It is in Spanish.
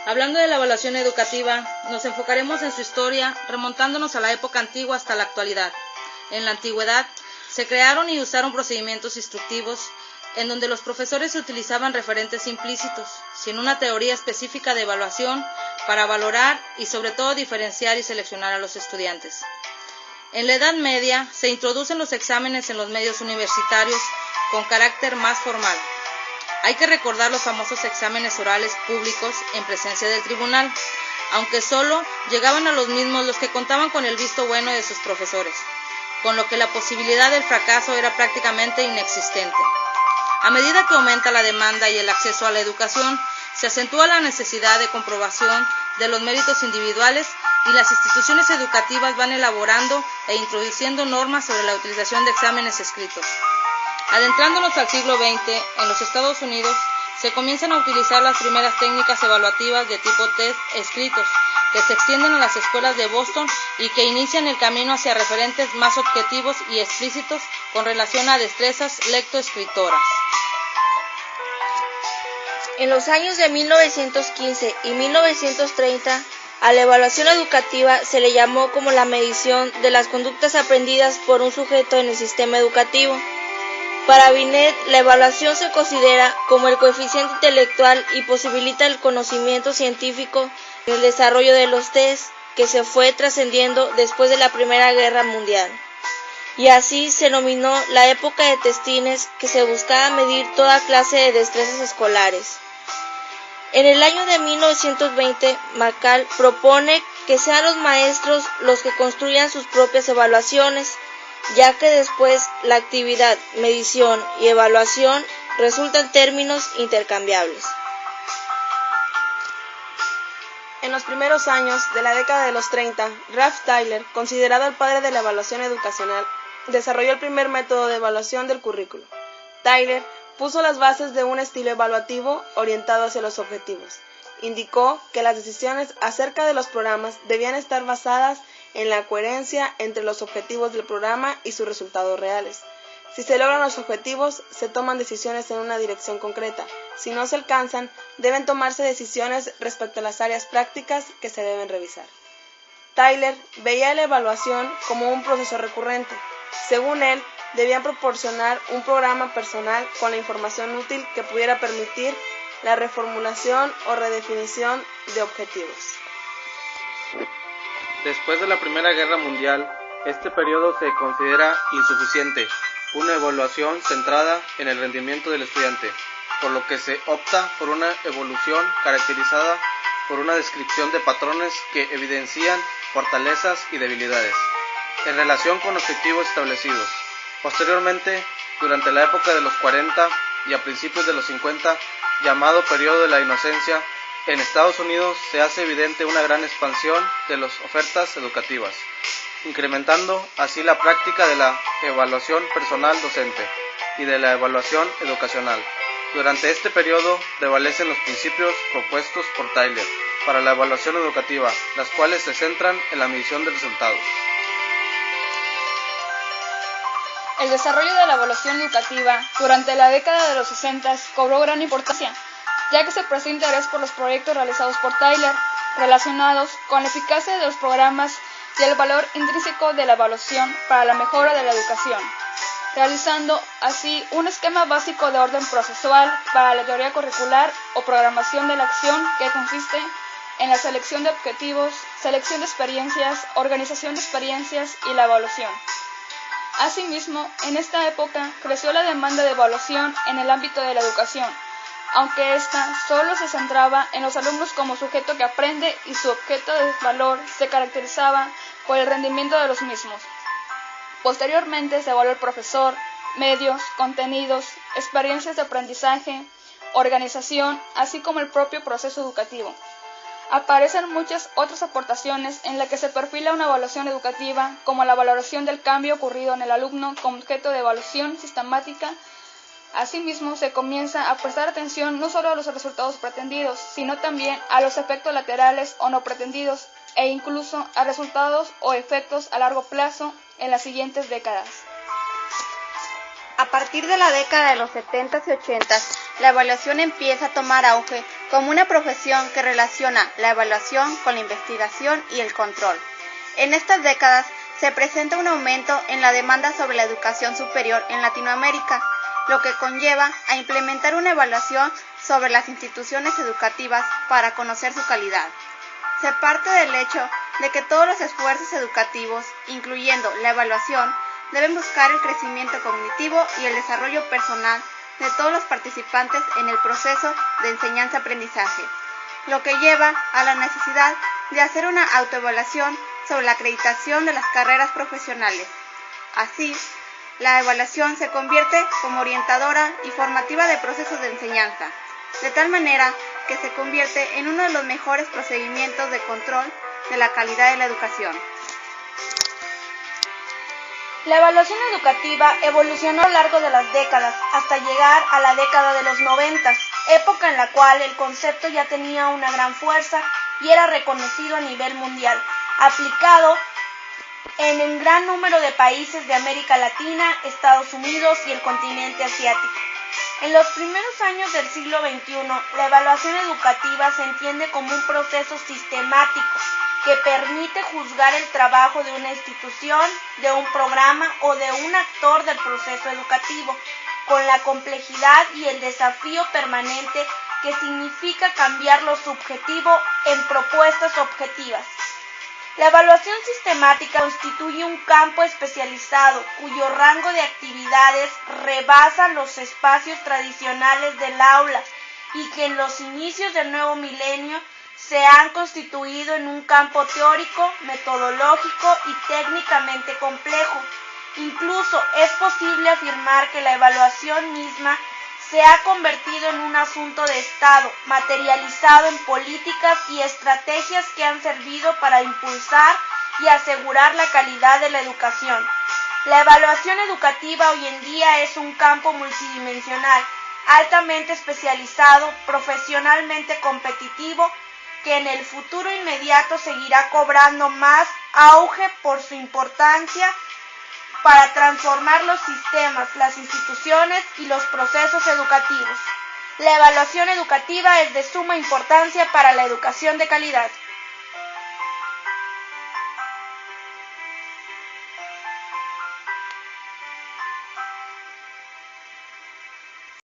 Hablando de la evaluación educativa, nos enfocaremos en su historia, remontándonos a la época antigua hasta la actualidad. En la antigüedad, se crearon y usaron procedimientos instructivos en donde los profesores utilizaban referentes implícitos, sin una teoría específica de evaluación para valorar y sobre todo diferenciar y seleccionar a los estudiantes. En la Edad Media se introducen los exámenes en los medios universitarios con carácter más formal. Hay que recordar los famosos exámenes orales públicos en presencia del tribunal, aunque solo llegaban a los mismos los que contaban con el visto bueno de sus profesores, con lo que la posibilidad del fracaso era prácticamente inexistente. A medida que aumenta la demanda y el acceso a la educación, se acentúa la necesidad de comprobación de los méritos individuales y las instituciones educativas van elaborando e introduciendo normas sobre la utilización de exámenes escritos. Adentrándonos al siglo XX, en los Estados Unidos se comienzan a utilizar las primeras técnicas evaluativas de tipo test escritos, que se extienden a las escuelas de Boston y que inician el camino hacia referentes más objetivos y explícitos con relación a destrezas lectoescritoras. En los años de 1915 y 1930, a la evaluación educativa se le llamó como la medición de las conductas aprendidas por un sujeto en el sistema educativo. Para Binet, la evaluación se considera como el coeficiente intelectual y posibilita el conocimiento científico en el desarrollo de los test que se fue trascendiendo después de la Primera Guerra Mundial. Y así se denominó la época de testines, que se buscaba medir toda clase de destrezas escolares. En el año de 1920, Macal propone que sean los maestros los que construyan sus propias evaluaciones, ya que después la actividad, medición y evaluación resultan términos intercambiables. En los primeros años de la década de los 30, Ralph Tyler, considerado el padre de la evaluación educacional, desarrolló el primer método de evaluación del currículo. Tyler puso las bases de un estilo evaluativo orientado hacia los objetivos. Indicó que las decisiones acerca de los programas debían estar basadas en la coherencia entre los objetivos del programa y sus resultados reales. Si se logran los objetivos, se toman decisiones en una dirección concreta. Si no se alcanzan, deben tomarse decisiones respecto a las áreas prácticas que se deben revisar. Tyler veía la evaluación como un proceso recurrente. Según él, debían proporcionar un programa personal con la información útil que pudiera permitir la reformulación o redefinición de objetivos. Después de la Primera Guerra Mundial, este periodo se considera insuficiente, una evaluación centrada en el rendimiento del estudiante, por lo que se opta por una evolución caracterizada por una descripción de patrones que evidencian fortalezas y debilidades, en relación con objetivos establecidos. Posteriormente, durante la época de los 40 y a principios de los 50, llamado periodo de la inocencia, en Estados Unidos se hace evidente una gran expansión de las ofertas educativas, incrementando así la práctica de la evaluación personal docente y de la evaluación educacional. Durante este periodo prevalecen los principios propuestos por Tyler para la evaluación educativa, las cuales se centran en la medición de resultados. El desarrollo de la evaluación educativa durante la década de los 60 cobró gran importancia, ya que se prestó interés por los proyectos realizados por Tyler, relacionados con la eficacia de los programas y el valor intrínseco de la evaluación para la mejora de la educación, realizando así un esquema básico de orden procesual para la teoría curricular o programación de la acción, que consiste en la selección de objetivos, selección de experiencias, organización de experiencias y la evaluación. Asimismo, en esta época creció la demanda de evaluación en el ámbito de la educación, aunque ésta solo se centraba en los alumnos como sujeto que aprende y su objeto de valor se caracterizaba por el rendimiento de los mismos. Posteriormente se evaluó el profesor, medios, contenidos, experiencias de aprendizaje, organización, así como el propio proceso educativo. Aparecen muchas otras aportaciones en las que se perfila una evaluación educativa, como la valoración del cambio ocurrido en el alumno como objeto de evaluación sistemática. Asimismo, se comienza a prestar atención no solo a los resultados pretendidos, sino también a los efectos laterales o no pretendidos, e incluso a resultados o efectos a largo plazo en las siguientes décadas. A partir de la década de los 70s y 80s, la evaluación empieza a tomar auge como una profesión que relaciona la evaluación con la investigación y el control. En estas décadas se presenta un aumento en la demanda sobre la educación superior en Latinoamérica, lo que conlleva a implementar una evaluación sobre las instituciones educativas para conocer su calidad. Se parte del hecho de que todos los esfuerzos educativos, incluyendo la evaluación, deben buscar el crecimiento cognitivo y el desarrollo personal de todos los participantes en el proceso de enseñanza-aprendizaje, lo que lleva a la necesidad de hacer una autoevaluación sobre la acreditación de las carreras profesionales. Así, la evaluación se convierte como orientadora y formativa de procesos de enseñanza, de tal manera que se convierte en uno de los mejores procedimientos de control de la calidad de la educación. La evaluación educativa evolucionó a lo largo de las décadas hasta llegar a la década de los 90, época en la cual el concepto ya tenía una gran fuerza y era reconocido a nivel mundial, aplicado en un gran número de países de América Latina, Estados Unidos y el continente asiático. En los primeros años del siglo XXI, la evaluación educativa se entiende como un proceso sistemático que permite juzgar el trabajo de una institución, de un programa o de un actor del proceso educativo, con la complejidad y el desafío permanente que significa cambiar lo subjetivo en propuestas objetivas. La evaluación sistemática constituye un campo especializado cuyo rango de actividades rebasa los espacios tradicionales del aula y que en los inicios del nuevo milenio se han constituido en un campo teórico, metodológico y técnicamente complejo. Incluso es posible afirmar que la evaluación misma se ha convertido en un asunto de Estado, materializado en políticas y estrategias que han servido para impulsar y asegurar la calidad de la educación. La evaluación educativa hoy en día es un campo multidimensional, altamente especializado, profesionalmente competitivo, que en el futuro inmediato seguirá cobrando más auge por su importancia para transformar los sistemas, las instituciones y los procesos educativos. La evaluación educativa es de suma importancia para la educación de calidad.